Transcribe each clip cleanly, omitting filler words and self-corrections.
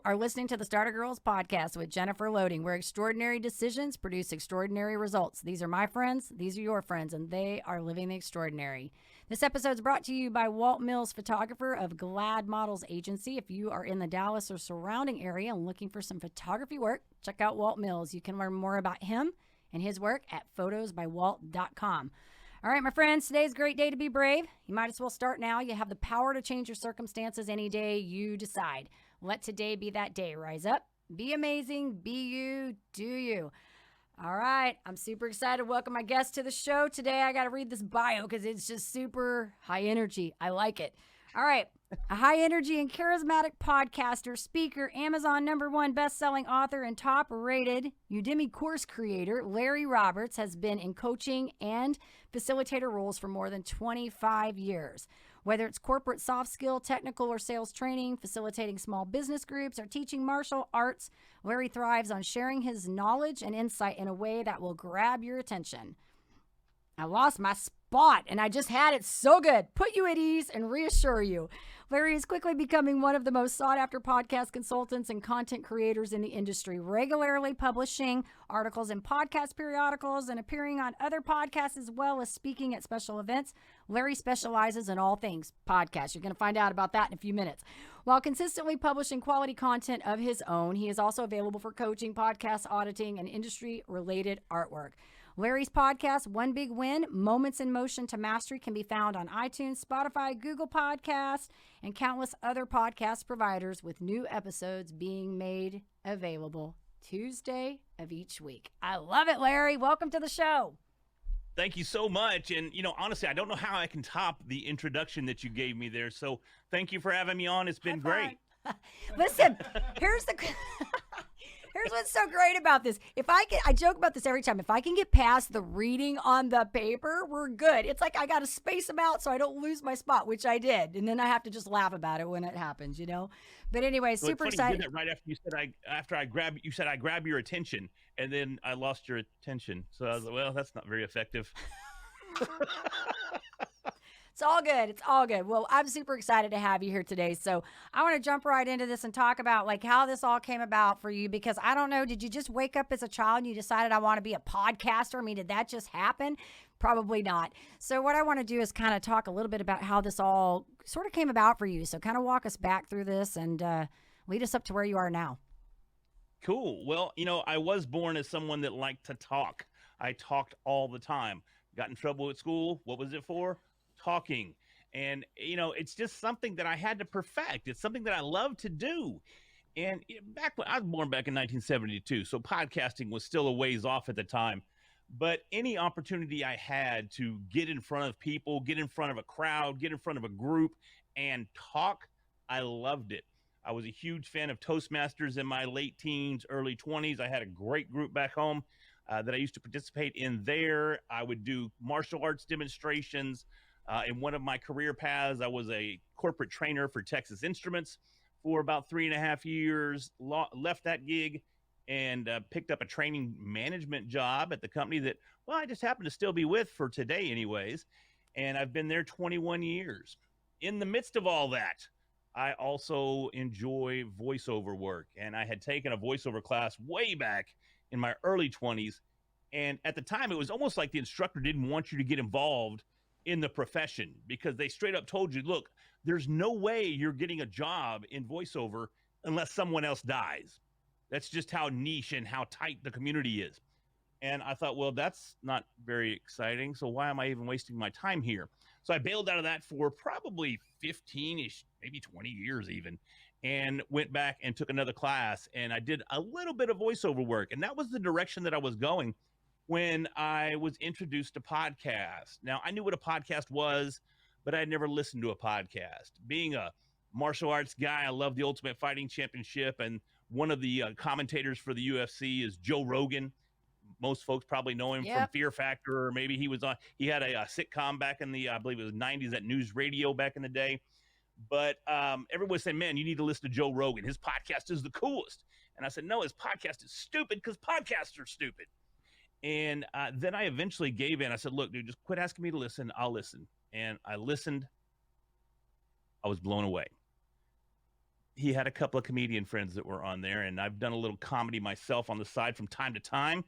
are listening to the Starter Girlz Podcast with Jennifer Loading, where extraordinary decisions produce extraordinary results. These are my friends, these are your friends, and they are living the extraordinary. This episode is brought to you by Walt Mills, photographer of Glad Models Agency. If you are in the Dallas or surrounding area and looking for some photography work, check out Walt Mills. You can learn more about him and his work at photosbywalt.com. All right, my friends, today's a great day to be brave. You might as well start now. You have the power to change your circumstances any day you decide. Let today be that day. Rise up, be amazing, be you, do you. All right, I'm super excited to welcome my guest to the show today. I got to read this bio because it's just super high energy. I like it. All right, a high energy and charismatic podcaster, speaker, Amazon #1 best-selling author, and top-rated Udemy course creator, Larry Roberts has been in coaching and facilitator roles for more than 25 years. Whether it's corporate soft skill, technical, or sales training, facilitating small business groups, or teaching martial arts, Larry thrives on sharing his knowledge and insight in a way that will grab your attention. I lost my spot, and I just had it so good. Put you at ease and reassure you. Larry is quickly becoming one of the most sought-after podcast consultants and content creators in the industry, regularly publishing articles in podcast periodicals and appearing on other podcasts as well as speaking at special events. Larry specializes in all things podcasts. You're going to find out about that in a few minutes. While consistently publishing quality content of his own, he is also available for coaching, podcast auditing, and industry-related artwork. Larry's podcast, One Big Win, Moments in Motion to Mastery, can be found on iTunes, Spotify, Google Podcasts, and countless other podcast providers, with new episodes being made available Tuesday of each week. I love it, Larry. Welcome to the show. Thank you so much. And, honestly, I don't know how I can top the introduction that you gave me there. So thank you for having me on. It's been great. Listen, here's what's so great about this. I joke about this every time. If I can get past the reading on the paper, we're good. It's like I got to space them out so I don't lose my spot, which I did. And then I have to just laugh about it when it happens, But anyway, so super it's excited. funny you did that right after you said I grab your attention, and then I lost your attention. So I was like, well, that's not very effective. It's all good. It's all good. Well, I'm super excited to have you here today. So I want to jump right into this and talk about how this all came about for you, because I don't know, did you just wake up as a child and you decided I want to be a podcaster? I mean, did that just happen? Probably not. So what I want to do is kind of talk a little bit about how this all sort of came about for you. So kind of walk us back through this and lead us up to where you are now. Cool. Well, I was born as someone that liked to talk. I talked all the time. Got in trouble at school. What was it for? Talking. And it's just something that I had to perfect. It's something that I love to do. And back when I was born back in 1972, so podcasting was still a ways off at the time. But any opportunity I had to get in front of people, get in front of a crowd, get in front of a group and talk, I loved it. I was a huge fan of Toastmasters in my late teens, early 20s. I had a great group back home that I used to participate in there. I would do martial arts demonstrations. In one of my career paths, I was a corporate trainer for Texas Instruments for about 3.5 years, left that gig and picked up a training management job at the company that, I just happen to still be with for today anyways. And I've been there 21 years. In the midst of all that, I also enjoy voiceover work. And I had taken a voiceover class way back in my early 20s. And at the time, it was almost like the instructor didn't want you to get involved in the profession, because they straight up told you, look, there's no way you're getting a job in voiceover unless someone else dies. That's just how niche and how tight the community is. And I thought, well, that's not very exciting. So why am I even wasting my time here? So I bailed out of that for probably 15-ish, maybe 20 years even, and went back and took another class. And I did a little bit of voiceover work. And that was the direction that I was going when I was introduced to podcasts. Now, I knew what a podcast was, but I had never listened to a podcast. Being a martial arts guy, I love the Ultimate Fighting Championship, and one of the commentators for the UFC is Joe Rogan. Most folks probably know him from Fear Factor, or maybe he had a sitcom back in the, I believe it was 90s at News Radio back in the day. But everyone said, man, you need to listen to Joe Rogan. His podcast is the coolest. And I said, no, his podcast is stupid because podcasts are stupid. And then I eventually gave in. I said, look, dude, just quit asking me to listen. I'll listen. And I listened. I was blown away. he had a couple of comedian friends that were on there, and I've done a little comedy myself on the side from time to time.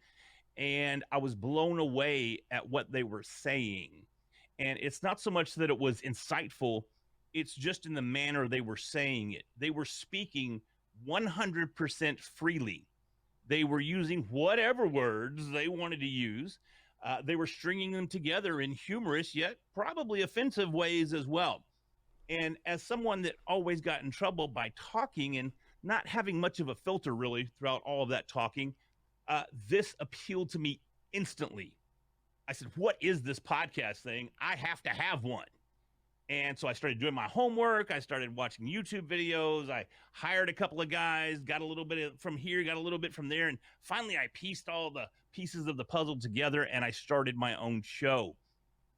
And I was blown away at what they were saying. And it's not so much that it was insightful, it's just in the manner they were saying it. They were speaking 100% freely. They were using whatever words they wanted to use. They were stringing them together in humorous yet probably offensive ways as well. And as someone that always got in trouble by talking and not having much of a filter really throughout all of that talking, this appealed to me instantly. I said, what is this podcast thing? I have to have one. And so I started doing my homework. I started watching YouTube videos. I hired a couple of guys, got a little bit from here, got a little bit from there. And finally, I pieced all the pieces of the puzzle together and I started my own show.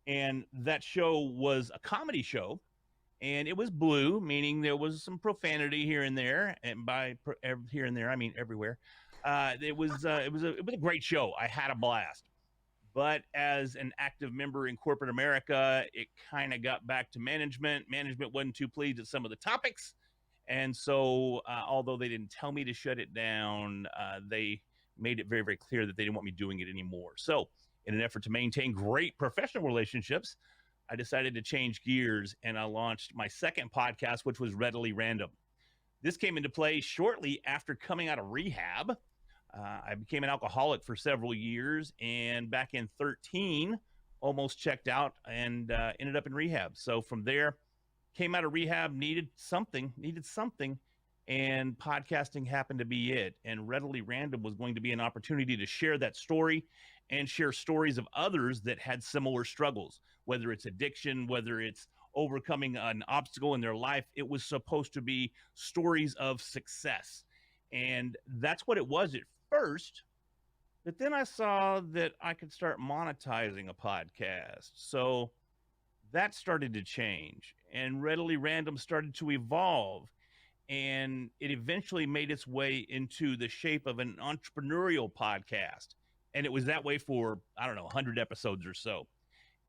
And that show was a comedy show. And it was blue, meaning there was some profanity here and there. And by here and there, I mean everywhere. It was a great show. I had a blast. But as an active member in corporate America, it kind of got back to management. Management wasn't too pleased at some of the topics. And so although they didn't tell me to shut it down, they made it very, very clear that they didn't want me doing it anymore. So in an effort to maintain great professional relationships, I decided to change gears and I launched my second podcast, which was Readily Random. This came into play shortly after coming out of rehab. I became an alcoholic for several years, and back in 2013, almost checked out and ended up in rehab. So from there, came out of rehab, needed something, and podcasting happened to be it. And Readily Random was going to be an opportunity to share that story and share stories of others that had similar struggles, whether it's addiction, whether it's overcoming an obstacle in their life. It was supposed to be stories of success. And that's what it was at first, but then I saw that I could start monetizing a podcast. So that started to change and Readily Random started to evolve, and it eventually made its way into the shape of an entrepreneurial podcast. And it was that way for, I don't know, 100 episodes or so.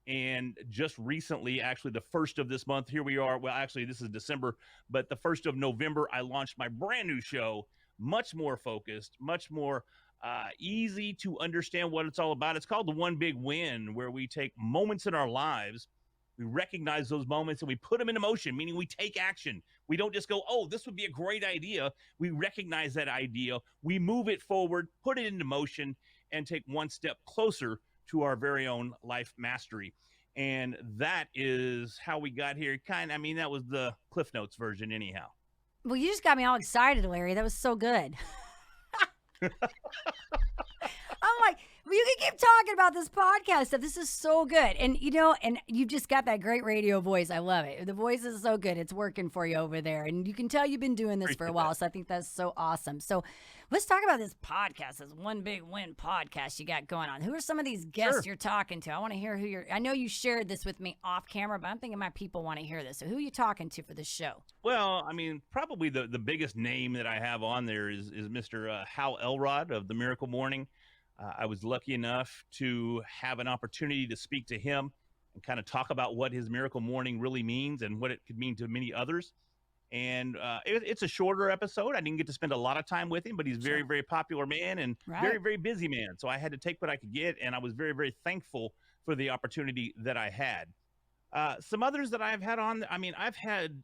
And just recently, actually the first of this month, here we are. Well, actually this is December, but the 1st of November, I launched my brand new show, much more focused, much more easy to understand what it's all about. It's called The One Big Win, where we take moments in our lives, we recognize those moments and we put them into motion, meaning we take action. We don't just go, oh, this would be a great idea. We recognize that idea, we move it forward, put it into motion, and take one step closer to our very own life mastery. And that is how we got here. That was the Cliff Notes version anyhow. Well, you just got me all excited, Larry. That was so good. I'm like, well, you can keep talking about this podcast stuff. This is so good. And, and you've just got that great radio voice. I love it. The voice is so good. It's working for you over there. And you can tell you've been doing this for a while. So I think that's so awesome. So let's talk about this podcast, this One Big Win podcast you got going on. Who are some of these guests you're talking to? I want to hear I know you shared this with me off camera, but I'm thinking my people want to hear this. So who are you talking to for this show? Well, probably the biggest name that I have on there is Mr. Hal Elrod of The Miracle Morning. I was lucky enough to have an opportunity to speak to him and kind of talk about what his Miracle Morning really means and what it could mean to many others. And it's a shorter episode. I didn't get to spend a lot of time with him, but he's very, very popular man and very, very busy man. So I had to take what I could get, and I was very, very thankful for the opportunity that I had. Some others that I've had on, I've had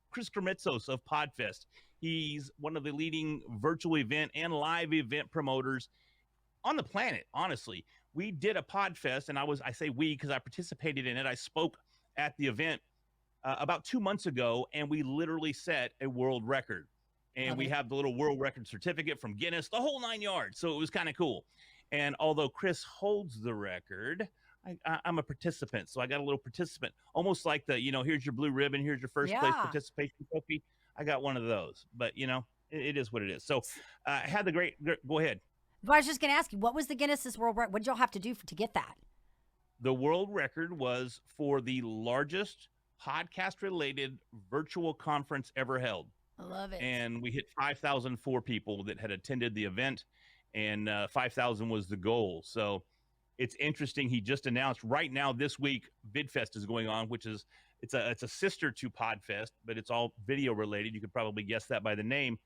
Chris Krimitsos of Podfest. He's one of the leading virtual event and live event promoters on the planet. Honestly, we did a Podfest, and I say we because I participated in it. I spoke at the event about 2 months ago, and we literally set a world record. And we have the little world record certificate from Guinness, the whole 9 yards. So it was kind of cool. And although Chris holds the record, I'm a participant. So I got a little participant, almost like here's your blue ribbon, here's your first place participation trophy. I got one of those, but it is what it is. So I had go ahead. Well, I was just going to ask you, what was the Guinness's world record? What did y'all have to do to get that? The world record was for the largest podcast-related virtual conference ever held. I love it. And we hit 5,004 people that had attended the event, and 5,000 was the goal. So it's interesting. He just announced right now this week, VidFest is going on, which is It's a sister to Podfest, but it's all video related. You could probably guess that by the name.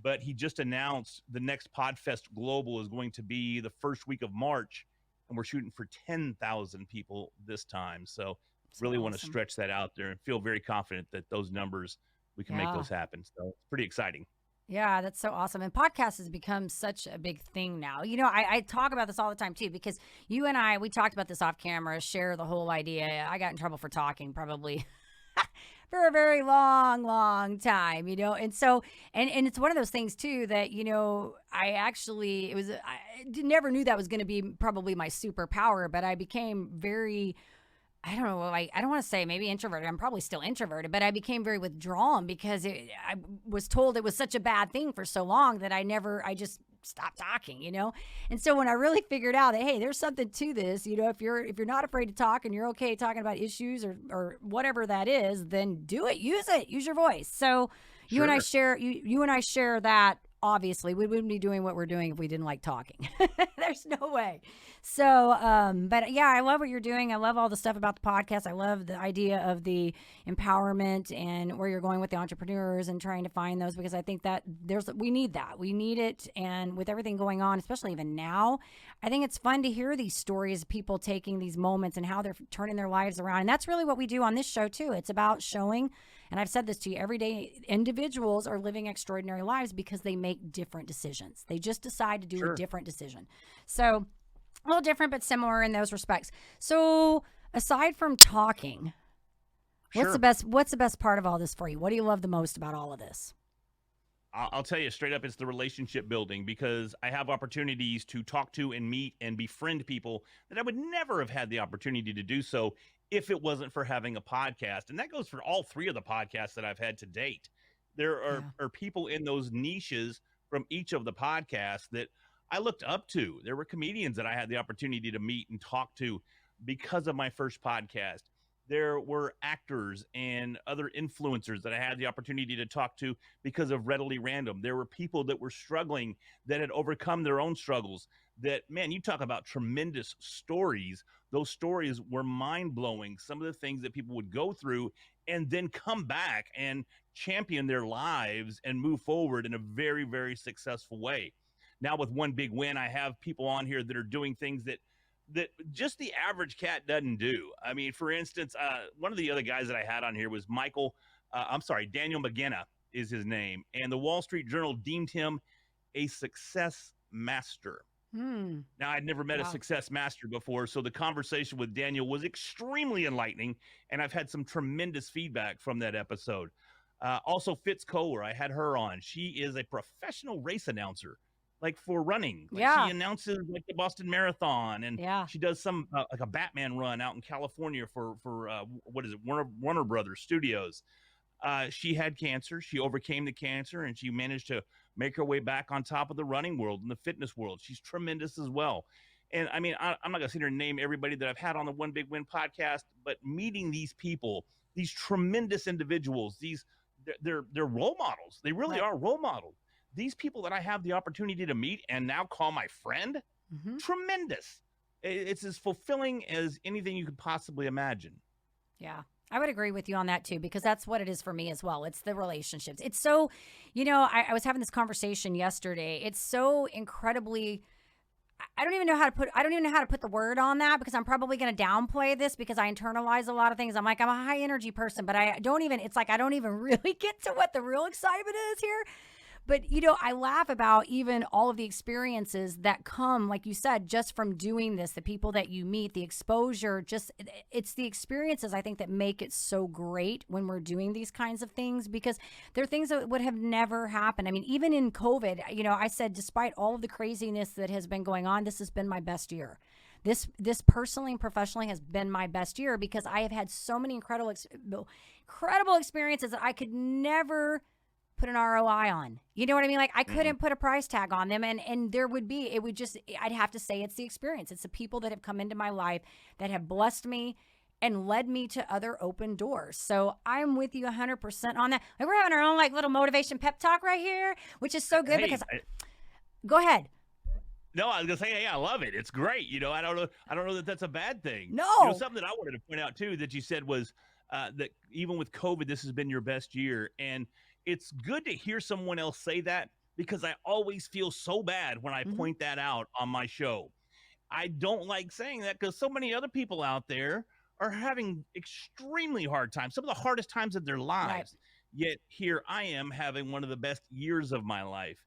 But he just announced the next Podfest Global is going to be the first week of March, and we're shooting for 10,000 people this time. So really want to stretch that out there and feel very confident that those numbers, we can make those happen. So it's pretty exciting. Yeah, that's so awesome. And podcast has become such a big thing now. I talk about this all the time too, because you and I, we talked about this off camera, share the whole idea. I got in trouble for talking probably for a very long, long time, And so, and it's one of those things too that, I never knew that was going to be probably my superpower, but I became very, I don't know, I don't want to say maybe introverted. I'm probably still introverted, but I became very withdrawn because I was told it was such a bad thing for so long that I just stopped talking, And so when I really figured out that, hey, there's something to this, if you're not afraid to talk and you're okay talking about issues or whatever that is, then do it, use your voice. So you and I share that. Obviously, we wouldn't be doing what we're doing if we didn't like talking. There's no way. So, but yeah, I love what you're doing. I love all the stuff about the podcast. I love the idea of the empowerment and where you're going with the entrepreneurs and trying to find those, because I think that we need that. We need it. And with everything going on, especially even now, I think it's fun to hear these stories of people taking these moments and how they're turning their lives around. And that's really what we do on this show too. It's about showing, and I've said this to you every day, individuals are living extraordinary lives because they make different decisions. They just decide to do a different decision. So a little different, but similar in those respects. So aside from talking, what's the best part of all this for you? What do you love the most about all of this? I'll tell you straight up, it's the relationship building, because I have opportunities to talk to and meet and befriend people that I would never have had the opportunity to do so if it wasn't for having a podcast. And that goes for all three of the podcasts that I've had to date. There are people in those niches from each of the podcasts that I looked up to. There were comedians that I had the opportunity to meet and talk to because of my first podcast. There were actors and other influencers that I had the opportunity to talk to because of Readily Random. There were people that were struggling that had overcome their own struggles. That, man, you talk about tremendous stories. Those stories were mind-blowing. Some of the things that people would go through and then come back and champion their lives and move forward in a very, very successful way. Now with One Big Win, I have people on here that are doing things that just the average cat doesn't do. I mean, for instance, one of the other guys that I had on here was Daniel McGenna is his name. And the Wall Street Journal deemed him a success master. Now, I'd never met a success master before, so the conversation with Daniel was extremely enlightening, and I've had some tremendous feedback from that episode. Also, Fitz Kohler, I had her on. She is a professional race announcer, like for running. She announces like the Boston Marathon, and she does some like a Batman run out in California for Warner Brothers Studios. She had cancer. She overcame the cancer, and she managed to make her way back on top of the running world and the fitness world. She's tremendous as well. And I mean, I'm not gonna sit here and name everybody that I've had on the One Big Win podcast, but meeting these people, these tremendous individuals, they're role models. They really are role models. These people that I have the opportunity to meet and now call my friend, tremendous. It's as fulfilling as anything you could possibly imagine. Yeah. I would agree with you on that too, because that's what it is for me as well. It's the relationships. It's so, I was having this conversation yesterday. It's so incredibly, I don't even know how to put the word on that, because I'm probably going to downplay this because I internalize a lot of things. I'm a high energy person, but I don't even really get to what the real excitement is here. But, I laugh about even all of the experiences that come, like you said, just from doing this, the people that you meet, the exposure, it's the experiences, I think, that make it so great when we're doing these kinds of things, because they're things that would have never happened. I mean, even in COVID, I said, despite all of the craziness that has been going on, this has been my best year. This personally and professionally has been my best year, because I have had so many incredible experiences that I could never put an ROI on. You know what I mean? Like, I couldn't put a price tag on them. And I'd have to say it's the experience. It's the people that have come into my life that have blessed me and led me to other open doors. So I'm with you 100% on that. Like, we're having our own little motivation pep talk right here, which is so good go ahead. No, I was gonna say, I love it. It's great. I don't know that that's a bad thing. No. Something that I wanted to point out too that you said was, that even with COVID, this has been your best year. And it's good to hear someone else say that, because I always feel so bad when I Hmm. point that out on my show. I don't like saying that because so many other people out there are having extremely hard times, some of the hardest times of their Right. lives. Yet here I am having one of the best years of my life.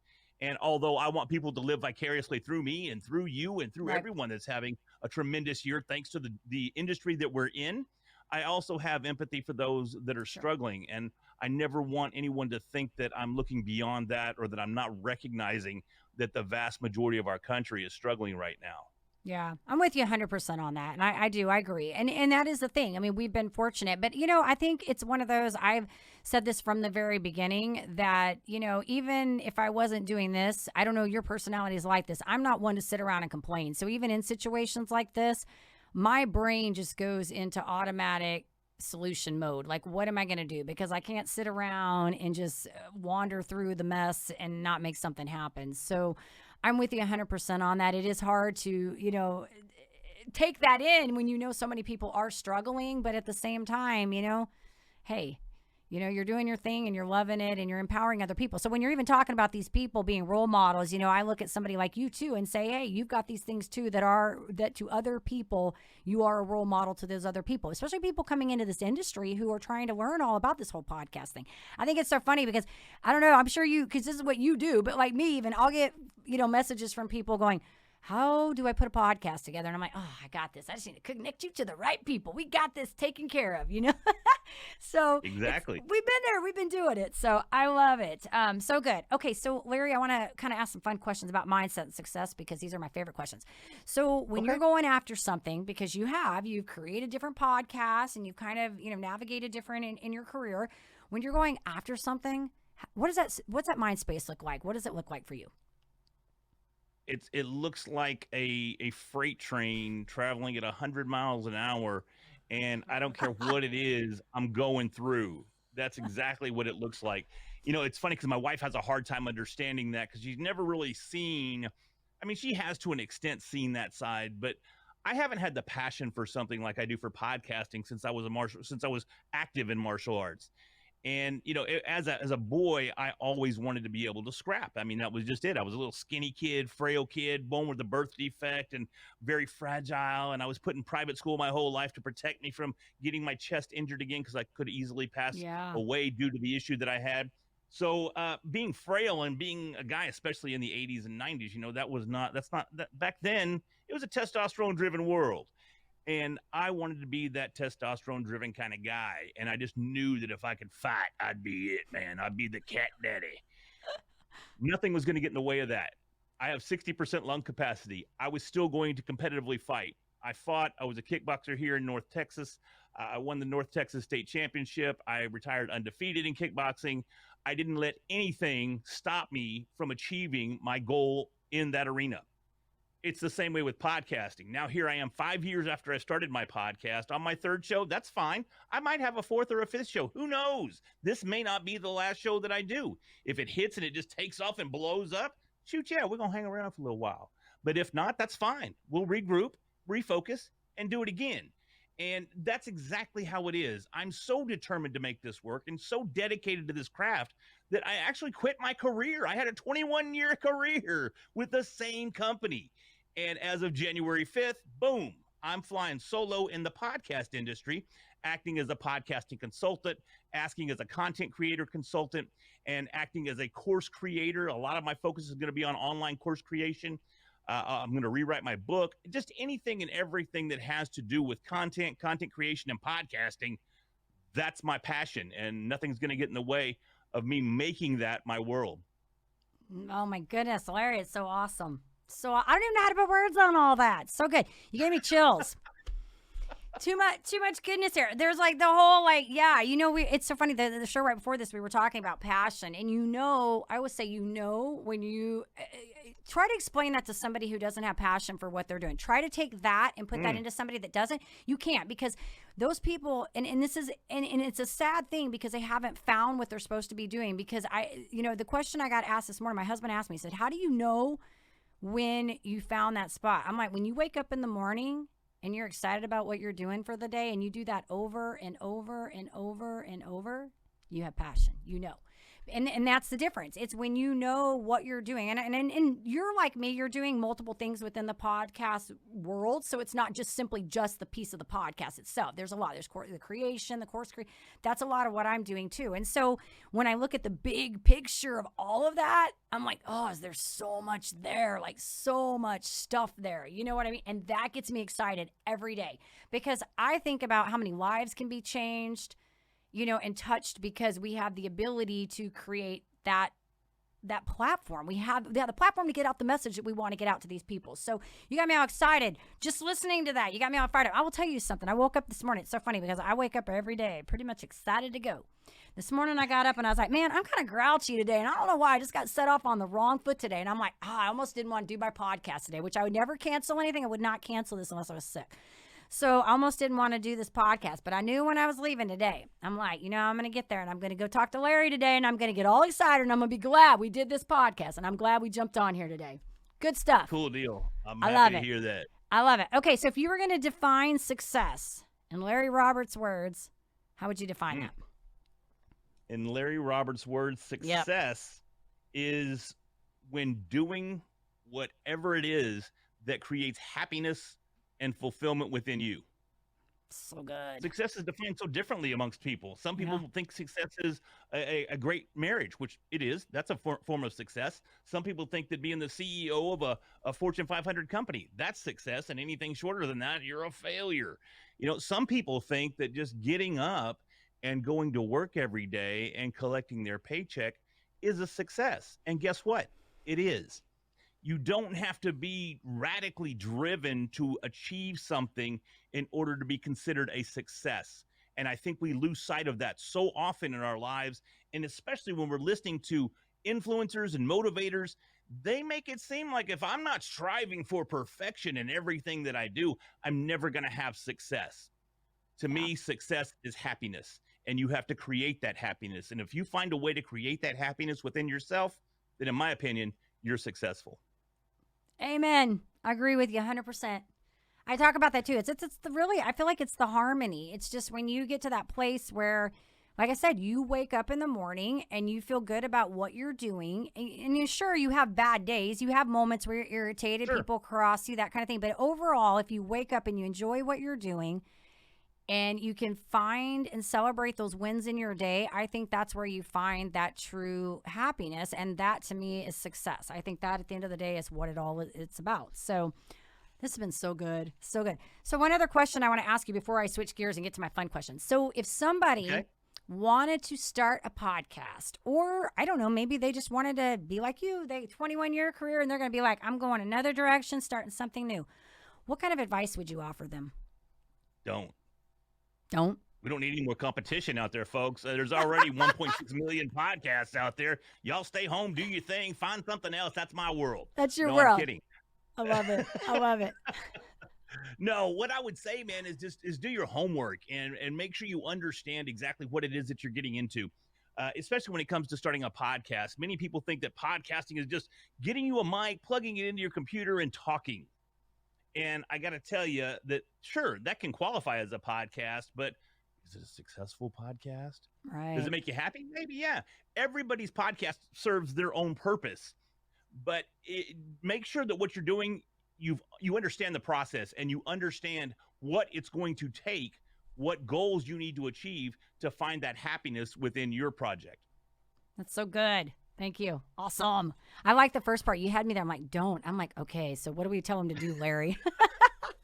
And although I want people to live vicariously through me and through you and through Right. everyone that's having a tremendous year, thanks to the industry that we're in, I also have empathy for those that are Sure. struggling. And I never want anyone to think that I'm looking beyond that or that I'm not recognizing that the vast majority of our country is struggling right now. Yeah, I'm with you 100% on that. And I agree. And that is the thing. I mean, we've been fortunate, but I think it's one of those, I've said this from the very beginning that, even if I wasn't doing this, I don't know, your personality is like this. I'm not one to sit around and complain. So even in situations like this, my brain just goes into automatic solution mode. Like, what am I going to do? Because I can't sit around and just wander through the mess and not make something happen. So I'm with you 100% on that. It is hard to, take that in when so many people are struggling, but at the same time, hey, you're doing your thing and you're loving it and you're empowering other people. So when you're even talking about these people being role models, I look at somebody like you too and say, hey, you've got these things too that to other people, you are a role model to those other people, especially people coming into this industry who are trying to learn all about this whole podcast thing. I think it's so funny because I don't know, I'm sure because this is what you do, but like me, even I'll get, messages from people going, how do I put a podcast together? And I'm like, oh, I got this. I just need to connect you to the right people. We got this taken care of, So Exactly. we've been there. We've been doing it. So I love it. So good. Okay. So Larry, I want to kind of ask some fun questions about mindset and success because these are my favorite questions. So when you're going after something, because you've created different podcasts and you've kind of, navigated different in your career, when you're going after something, what's that mind space look like? What does it look like for you? It looks like a freight train traveling at 100 miles an hour, and I don't care what it is, I'm going through. That's exactly what it looks like. It's funny because my wife has a hard time understanding that because she's never really seen. I mean, she has to an extent seen that side, but I haven't had the passion for something like I do for podcasting since I was active in martial arts. And as a boy, I always wanted to be able to scrap. I mean, that was just it. I was a little skinny kid, frail kid, born with a birth defect and very fragile. And I was put in private school my whole life to protect me from getting my chest injured again because I could easily pass Yeah. away due to the issue that I had. So being frail and being a guy, especially in the 80s and 90s, back then. It was a testosterone driven world. And I wanted to be that testosterone driven kind of guy. And I just knew that if I could fight, I'd be it, man. I'd be the cat daddy. Nothing was going to get in the way of that. I have 60% lung capacity. I was still going to competitively fight. I fought. I was a kickboxer here in North Texas. I won the North Texas State Championship. I retired undefeated in kickboxing. I didn't let anything stop me from achieving my goal in that arena. It's the same way with podcasting. Now, here I am 5 years after I started my podcast on my third show. That's fine. I might have a fourth or a fifth show. Who knows? This may not be the last show that I do. If it hits and it just takes off and blows up, shoot, yeah, we're going to hang around for a little while. But if not, that's fine. We'll regroup, refocus, and do it again. And that's exactly how it is. I'm so determined to make this work and so dedicated to this craft that I actually quit my career. I had a 21-year career with the same company. And as of January 5th, boom, I'm flying solo in the podcast industry, acting as a podcasting consultant, acting as a content creator consultant, and acting as a course creator. A lot of my focus is going to be on online course creation. I'm going to rewrite my book, just anything and everything that has to do with content creation, and podcasting. That's my passion, and nothing's going to get in the way of me making that my world. Oh my goodness, Larry, it's so awesome. So I don't even know how to put words on all that. So good. You gave me chills. Too much goodness here. There's like the whole it's so funny. The show right before this, we were talking about passion, and I always say, when you try to explain that to somebody who doesn't have passion for what they're doing, try to take that and put that into somebody that doesn't. You can't, because those people, and it's a sad thing because they haven't found what they're supposed to be doing. Because the question I got asked this morning, my husband asked me, he said, how do you know when you found that spot? I'm like, when you wake up in the morning and you're excited about what you're doing for the day, and you do that over and over and over and over, you have passion, And that's the difference. It's when you know what you're doing. And you're like me, you're doing multiple things within the podcast world. So it's not just simply just the piece of the podcast itself. There's a lot. There's the creation, the course creation. That's a lot of what I'm doing too. And so when I look at the big picture of all of that, I'm like, oh, there's so much there, like so much stuff there. You know what I mean? And that gets me excited every day because I think about how many lives can be changed, and touched because we have the ability to create that platform. We have the platform to get out the message that we want to get out to these people. So you got me all excited just listening to that. You got me all fired up. I will tell you something. I woke up this morning. It's so funny because I wake up every day pretty much excited to go. This morning I got up and I was like, man, I'm kind of grouchy today. And I don't know why. I just got set off on the wrong foot today. And I'm like, I almost didn't want to do my podcast today, which I would never cancel anything. I would not cancel this unless I was sick. So I almost didn't want to do this podcast, but I knew when I was leaving today, I'm like, I'm going to get there and I'm going to go talk to Larry today and I'm going to get all excited and I'm going to be glad we did this podcast and I'm glad we jumped on here today. Good stuff. Cool deal. I'm happy to hear that. I love it. Okay, so if you were going to define success in Larry Roberts' words, how would you define that? In Larry Roberts' words, success is when doing whatever it is that creates happiness and fulfillment within you. So good. Success is defined so differently amongst people. Some people think success is a great marriage, which it is. That's a form of success. Some people think that being the CEO of a Fortune 500 company, that's success, and anything shorter than that, you're a failure. Some people think that just getting up and going to work every day and collecting their paycheck is a success. And guess what? It is. You don't have to be radically driven to achieve something in order to be considered a success. And I think we lose sight of that so often in our lives. And especially when we're listening to influencers and motivators, they make it seem like if I'm not striving for perfection in everything that I do, I'm never going to have success. To me, success is happiness, and you have to create that happiness. And if you find a way to create that happiness within yourself, then in my opinion, you're successful. Amen. I agree with you 100%. I talk about that too. It's the really, I feel like it's the harmony. It's just when you get to that place where, like I said, you wake up in the morning and you feel good about what you're doing. And you're sure you have bad days. You have moments where you're irritated, people cross you, that kind of thing. But overall, if you wake up and you enjoy what you're doing and you can find and celebrate those wins in your day, I think that's where you find that true happiness. And that to me is success. I think that at the end of the day is what it's about. So this has been so good. So good. So one other question I want to ask you before I switch gears and get to my fun questions. So if somebody wanted to start a podcast, or I don't know, maybe they just wanted to be like you, they 21-year career and they're going to be like, I'm going another direction, starting something new. What kind of advice would you offer them? Don't. We don't need any more competition out there, folks. There's already 1.6 million podcasts out there. Y'all stay home, do your thing, find something else. That's my world. That's your world. I'm kidding. I love it. I love it. No, what I would say, man, is do your homework and make sure you understand exactly what it is that you're getting into. Especially when it comes to starting a podcast. Many people think that podcasting is just getting you a mic, plugging it into your computer and talking. And I got to tell you that, sure, that can qualify as a podcast, but is it a successful podcast? Right. Does it make you happy? Maybe, yeah. Everybody's podcast serves their own purpose, but make sure that what you're doing, you understand the process and you understand what it's going to take, what goals you need to achieve to find that happiness within your project. That's so good. Thank you. Awesome. I like the first part. You had me there. I'm like, don't. I'm like, okay, so what do we tell him to do, Larry?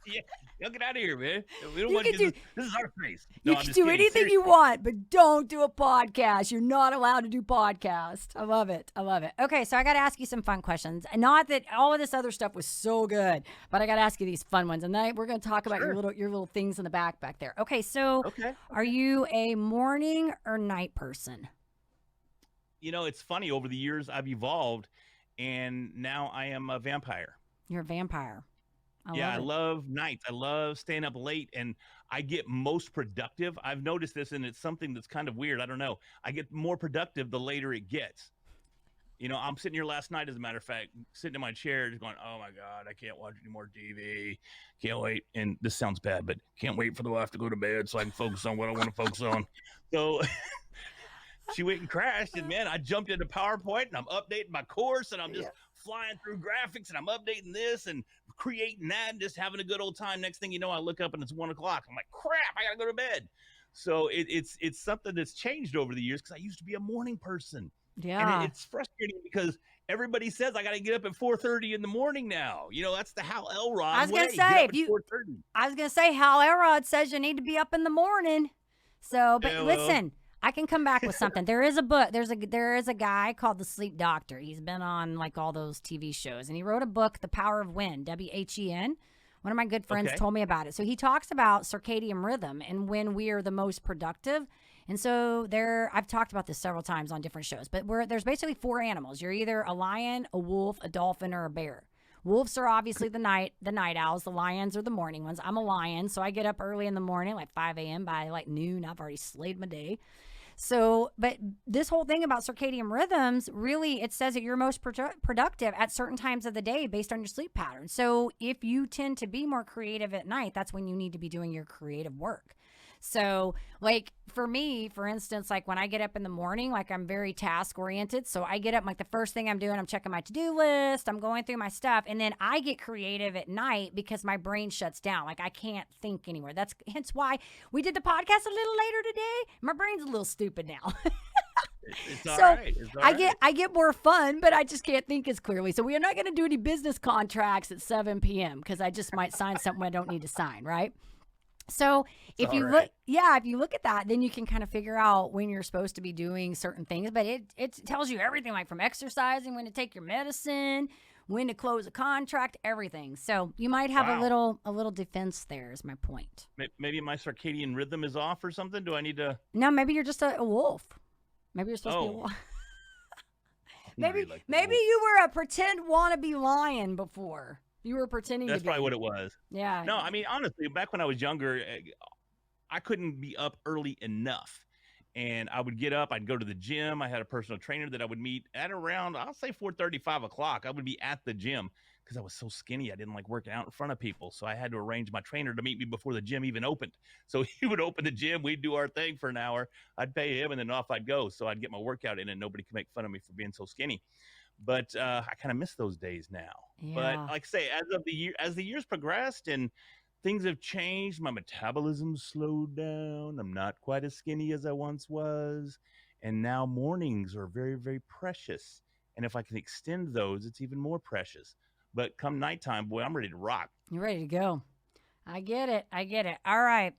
Yeah, get out of here, man. We don't want to do this is our place. No, you can do anything you want, but don't do a podcast. You're not allowed to do podcast. I love it. I love it. Okay, so I got to ask you some fun questions. Not that all of this other stuff was so good, but I got to ask you these fun ones. And then we're going to talk about your little things in the back there. Okay, so are you a morning or night person? It's funny. Over the years, I've evolved, and now I am a vampire. You're a vampire. I love nights. I love staying up late, and I get most productive. I've noticed this, and it's something that's kind of weird. I don't know. I get more productive the later it gets. I'm sitting here last night, as a matter of fact, sitting in my chair, just going, "Oh my God, I can't watch any more TV. Can't wait." And this sounds bad, but can't wait for the wife to go to bed so I can focus on what I want to focus on. So she went and crashed, and man, I jumped into PowerPoint and I'm updating my course, and I'm just flying through graphics, and I'm updating this and creating that, and just having a good old time. Next thing you know, I look up and it's 1:00. I'm like, crap, I gotta go to bed. So it's something that's changed over the years, because I used to be a morning person. Yeah. And it's frustrating because everybody says I got to get up at 4:30 in the morning now. That's the Hal Elrod I was way. gonna say, I was gonna say Hal Elrod says you need to be up in the morning. So, but listen, I can come back with something. There is a book. There is a guy called the Sleep Doctor. He's been on like all those TV shows, and he wrote a book, The Power of When, WHEN. One of my good friends told me about it. So he talks about circadian rhythm and when we are the most productive. And so I've talked about this several times on different shows, but there's basically 4 animals. You're either a lion, a wolf, a dolphin, or a bear. Wolves are obviously the night owls. The lions are the morning ones. I'm a lion, so I get up early in the morning, like 5 a.m. By like noon, I've already slayed my day. So, but this whole thing about circadian rhythms, really, it says that you're most productive at certain times of the day based on your sleep pattern. So if you tend to be more creative at night, that's when you need to be doing your creative work. So like for me, for instance, like when I get up in the morning, like I'm very task oriented. So I get up, like the first thing I'm doing, I'm checking my to-do list, I'm going through my stuff. And then I get creative at night because my brain shuts down. Like I can't think anywhere. That's hence why we did the podcast a little later today. My brain's a little stupid now. It's all right. It's all right. I get more fun, but I just can't think as clearly. So we are not going to do any business contracts at 7 p.m. because I just might sign something I don't need to sign, right? So if you look at that, then you can kind of figure out when you're supposed to be doing certain things. But it tells you everything, like from exercising, when to take your medicine, when to close a contract, everything. So you might have a little defense there, is my point. Maybe my circadian rhythm is off or something. Do I need to? No, maybe you're just a wolf. Maybe you're supposed to be a wolf. Maybe you were a pretend wannabe lion before. You were pretending That's to be. probably what it was. Yeah. No, I mean, honestly, back when I was younger, I couldn't be up early enough. And I would get up, I'd go to the gym. I had a personal trainer that I would meet at around, I'll say 4:30, 5 o'clock. I would be at the gym because I was so skinny. I didn't like working out in front of people. So I had to arrange my trainer to meet me before the gym even opened. So he would open the gym. We'd do our thing for an hour. I'd pay him, and then off I'd go. So I'd get my workout in, and nobody could make fun of me for being so skinny. But I kind of miss those days now. Yeah. But like I say, as the years progressed and things have changed, my metabolism slowed down. I'm not quite as skinny as I once was. And now mornings are very, very precious. And if I can extend those, it's even more precious. But come nighttime, boy, I'm ready to rock. You're ready to go. I get it. All right.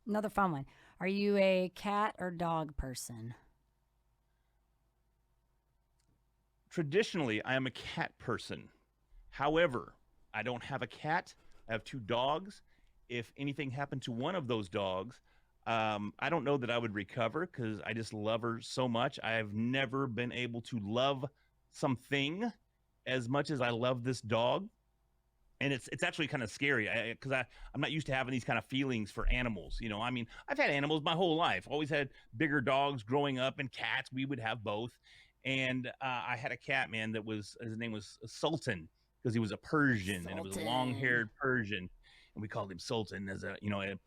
Another fun one. Are you a cat or dog person? Traditionally, I am a cat person. However, I don't have a cat. I have 2 dogs. If anything happened to one of those dogs, I don't know that I would recover because I just love her so much. I have never been able to love something as much as I love this dog. And it's actually kind of scary because I'm not used to having these kind of feelings for animals. I mean, I've had animals my whole life. Always had bigger dogs growing up and cats. We would have both. And I had a cat, man, his name was Sultan because he was a Persian. And it was a long-haired Persian. And we called him Sultan as a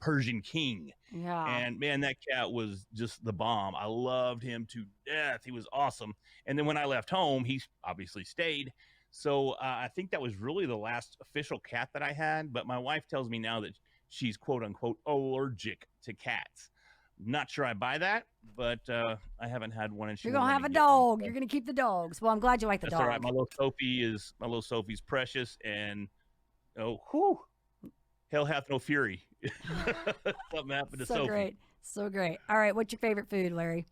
Persian king. Yeah. And man, that cat was just the bomb. I loved him to death. He was awesome. And then when I left home, he obviously stayed. So I think that was really the last official cat that I had. But my wife tells me now that she's quote unquote allergic to cats. Not sure I buy that, but I haven't had one. And you're gonna have a dog. You're gonna keep the dogs. Well, I'm glad you like the dog. All right. My little Sophie's precious, and hell hath no fury. Something happened to Sophie. So great. All right, what's your favorite food, Larry?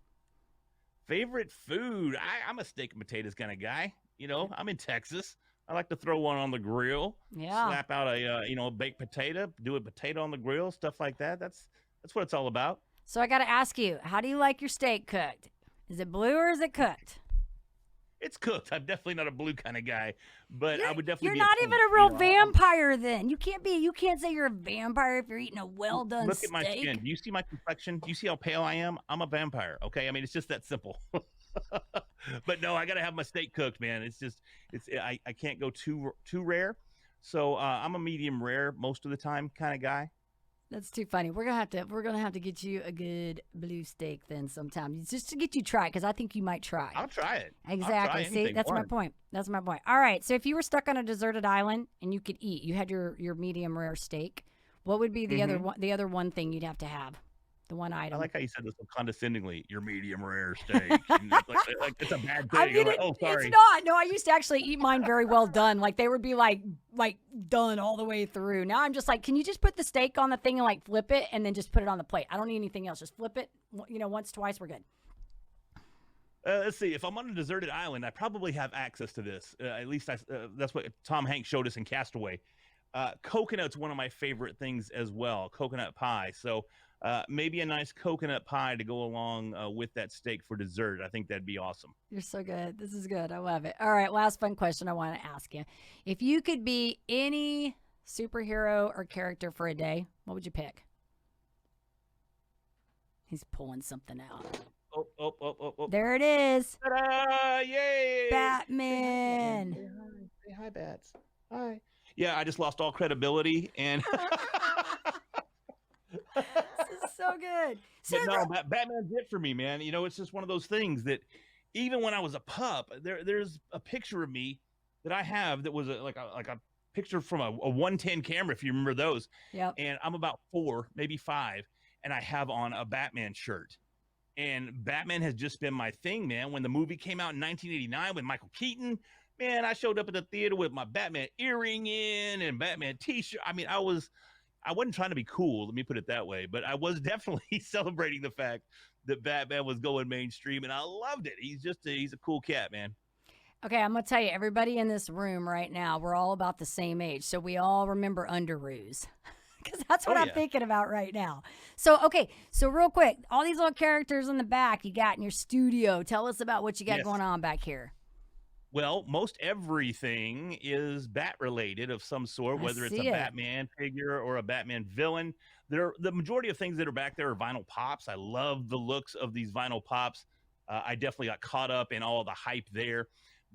Favorite food? I'm a steak and potatoes kind of guy. I'm in Texas. I like to throw one on the grill. Yeah. Slap out a baked potato, do a potato on the grill, stuff like that. That's what it's all about. So I got to ask you, how do you like your steak cooked? Is it blue or is it cooked? It's cooked. I'm definitely not a blue kind of guy, but I would definitely. You're not even a real vampire then. You can't say you're a vampire if you're eating a well done steak. Look at my skin. Do you see my complexion? Do you see how pale I am? I'm a vampire. Okay, I mean it's just that simple. But no, I got to have my steak cooked, man. I can't go too rare. So I'm a medium rare most of the time kind of guy. That's too funny. We're gonna have to get you a good blue steak then sometime, just to get you try, because I think you might try. I'll try it. Exactly. See, that's my point. That's my point. All right. So if you were stuck on a deserted island and you could eat, you had your medium rare steak. What would be the other one thing you'd have to have? The one item. I like how you said this so condescendingly. Your medium rare steak. And like it's a bad thing. I mean, oh, sorry. It's not. No, I used to actually eat mine very well done. Like they would be like done all the way through. Now I'm just like, can you just put the steak on the thing and like flip it and then just put it on the plate? I don't need anything else. Just flip it. Once, twice, we're good. Let's see. If I'm on a deserted island, I probably have access to this. At least that's what Tom Hanks showed us in Castaway. Coconut's one of my favorite things as well. Coconut pie. So maybe a nice coconut pie to go along with that steak for dessert. I think that'd be awesome. You're so good. This is good. I love it. All right. Last fun question I want to ask you. If you could be any superhero or character for a day, what would you pick? He's pulling something out. Oh. There it is. Ta-da! Yay! Batman. Say hi, Bats. Hi. Yeah, I just lost all credibility and This is so good. No, Batman's it for me, man. It's just one of those things that even when I was a pup, there's a picture of me that I have that was like a picture from a 110 camera, if you remember those. Yep. And I'm about 4, maybe 5, and I have on a Batman shirt. And Batman has just been my thing, man. When the movie came out in 1989 with Michael Keaton, man, I showed up at the theater with my Batman earring in and Batman t-shirt. I mean, I wasn't trying to be cool, let me put it that way, but I was definitely celebrating the fact that Batman was going mainstream, and I loved it. He's a cool cat, man. Okay, I'm going to tell you, everybody in this room right now, we're all about the same age, so we all remember Underoos. Because that's what I'm thinking about right now. So, okay, so real quick, all these little characters in the back you got in your studio. Tell us about what you got going on back here. Well, most everything is Bat-related of some sort, whether it's a Batman figure or a Batman villain. The majority of things that are back there are vinyl pops. I love the looks of these vinyl pops. I definitely got caught up in all the hype there.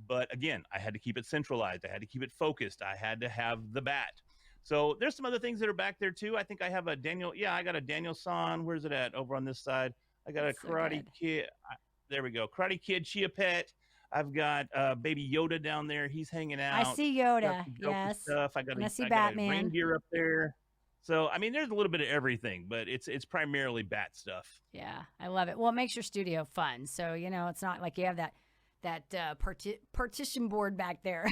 But again, I had to keep it centralized. I had to keep it focused. I had to have the Bat. So there's some other things that are back there too. I think I have a Daniel. Yeah, I got a Daniel San. Where's it at? Over on this side. I got a Karate Kid. There we go. Karate Kid, Chia Pet. I've got Baby Yoda down there. He's hanging out. I see Yoda. Yes. Stuff. I see Batman. Got a reindeer up there. So I mean, there's a little bit of everything, but it's primarily Bat stuff. Yeah, I love it. Well, it makes your studio fun. So it's not like you have that partition board back there.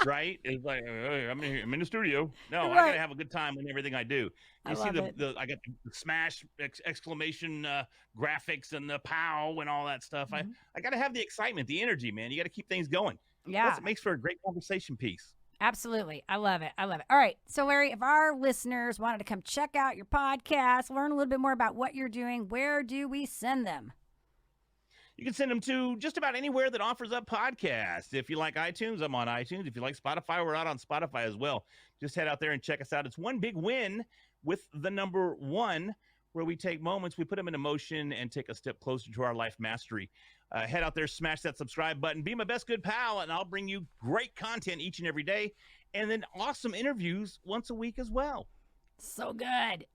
Right? It's like, hey, I'm in the studio. No, right. I gotta have a good time with everything I do. You see I got the smash exclamation graphics and the pow and all that stuff. Mm-hmm. I gotta have the excitement, the energy, man. You gotta keep things going. Yeah. Plus, it makes for a great conversation piece. Absolutely. I love it. All right. So, Larry, if our listeners wanted to come check out your podcast, learn a little bit more about what you're doing, where do we send them? You can send them to just about anywhere that offers up podcasts. If you like iTunes, I'm on iTunes. If you like Spotify, we're out on Spotify as well. Just head out there and check us out. It's One Big Win with the number 1, where we take moments, we put them into motion, and take a step closer to our life mastery. Head out there, smash that subscribe button, be my best good pal, and I'll bring you great content each and every day, and then awesome interviews once a week as well. So good.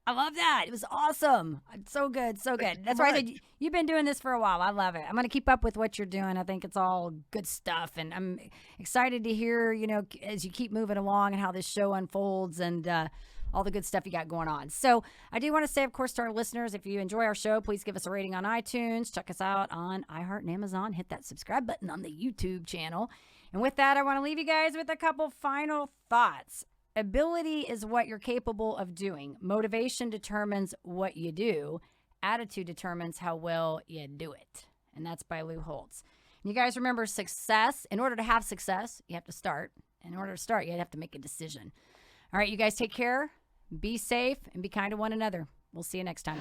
I love that. It was awesome. So good. So good. That's why I said you've been doing this for a while. I love it. I'm going to keep up with what you're doing. I think it's all good stuff. And I'm excited to hear, as you keep moving along and how this show unfolds and all the good stuff you got going on. So I do want to say, of course, to our listeners, if you enjoy our show, please give us a rating on iTunes. Check us out on iHeart and Amazon. Hit that subscribe button on the YouTube channel. And with that, I want to leave you guys with a couple final thoughts. Ability is what you're capable of doing. Motivation determines what you do. Attitude determines how well you do it. And that's by Lou Holtz. And you guys remember, success, in order to have success, you have to start. In order to start, you have to make a decision. All right, you guys take care, be safe, and be kind to one another. We'll see you next time.